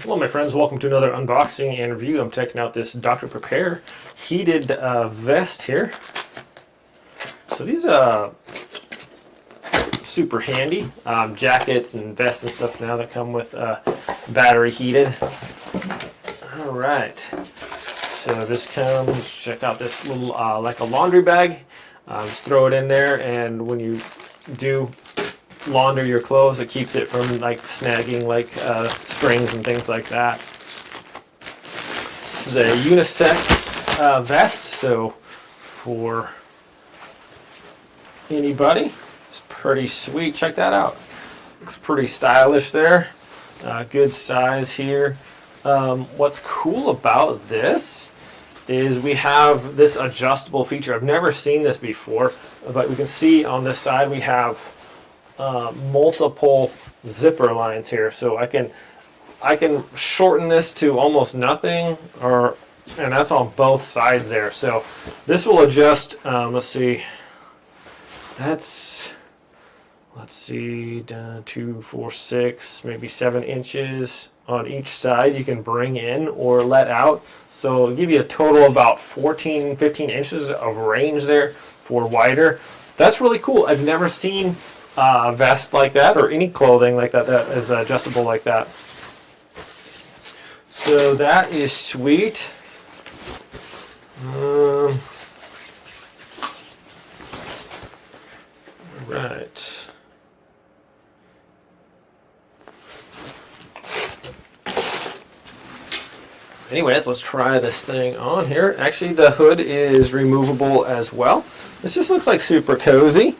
Hello my friends, welcome to another unboxing and review. I'm checking out this DrPrepare heated vest here. So these are super handy jackets and vests and stuff now that come with battery heated. Alright, so this comes, check out this little like a laundry bag. Just throw it in there, and when you do launder your clothes, it keeps it from like snagging like strings and things like that. This is a unisex vest, so for anybody, it's pretty sweet. Check that out. Looks pretty stylish there. Good size here. What's cool about this is we have this adjustable feature. I've never seen this before, but we can see on this side we have multiple zipper lines here, so I can shorten this to almost nothing, and that's on both sides there. So this will adjust. Let's see, 2, 4, 6, maybe 7 inches on each side you can bring in or let out, so it'll give you a total of about 14-15 inches of range there for wider. That's really cool. I've never seen a vest like that, or any clothing like that that is adjustable like that. So that is sweet. Right. Anyways, let's try this thing on here. Actually, the hood is removable as well. This just looks like super cozy.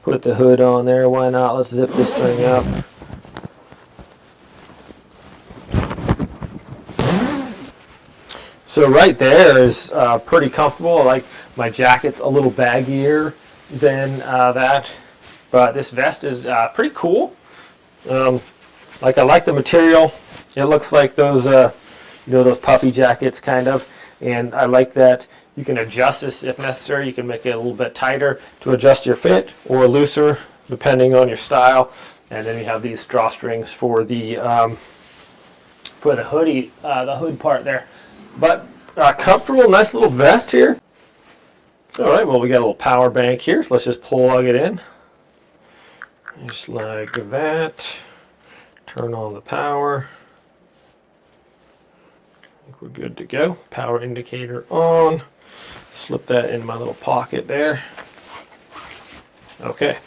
Put the hood on there. Why not? Let's zip this thing up. So right there is pretty comfortable. Like, my jacket's a little baggier than that, but this vest is pretty cool. Like, I like the material. It looks like those those puffy jackets kind of, and I like that you can adjust this if necessary. You can make it a little bit tighter to adjust your fit, or looser depending on your style. And then you have these drawstrings for the hoodie, the hood part there. But comfortable, nice little vest here. All right, well, we got a little power bank here, so let's just plug it in. Just like that. Turn on the power. I think we're good to go. Power indicator on. Slip that in my little pocket there. Okay.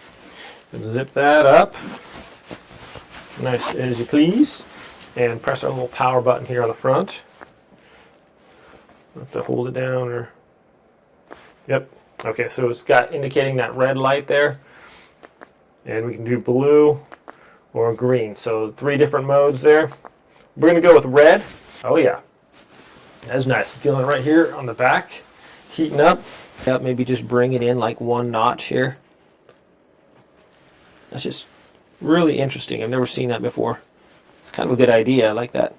Zip that up. Nice as you please. And press our little power button here on the front. Have to hold it down, or... Yep. Okay, so it's got indicating that red light there. And we can do blue or green. So 3 different modes there. We're going to go with red. Oh yeah. That's nice. Feeling it right here on the back. Heating up. Maybe just bring it in like 1 notch here. That's just really interesting. I've never seen that before. It's kind of a good idea. I like that.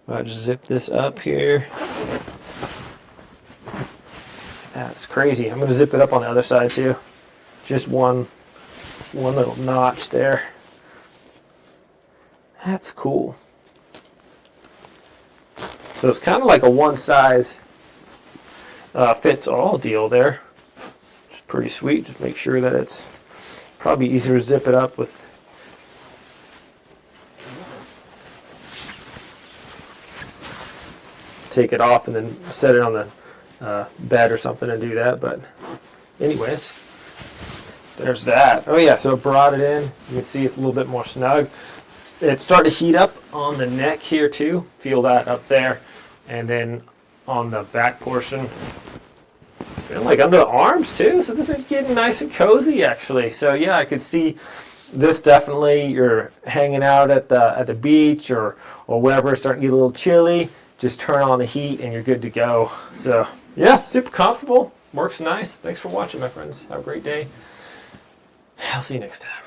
I'll just zip this up here. That's crazy. I'm going to zip it up on the other side too. Just one little notch there. That's cool. So it's kind of like a one size fits all deal there. It's pretty sweet. Just make sure that it's probably easier to zip it up with. Take it off and then set it on the bed or something and do that. But anyways, there's that. Oh yeah, so it brought it in. You can see it's a little bit more snug. It's starting to heat up on the neck here too. Feel that up there. And then on the back portion, it's feeling like under the arms too. So this is getting nice and cozy actually. So yeah, I could see this definitely. You're hanging out at the beach or wherever, it's starting to get a little chilly. Just turn on the heat and you're good to go. So yeah, super comfortable. Works nice. Thanks for watching, my friends. Have a great day. I'll see you next time.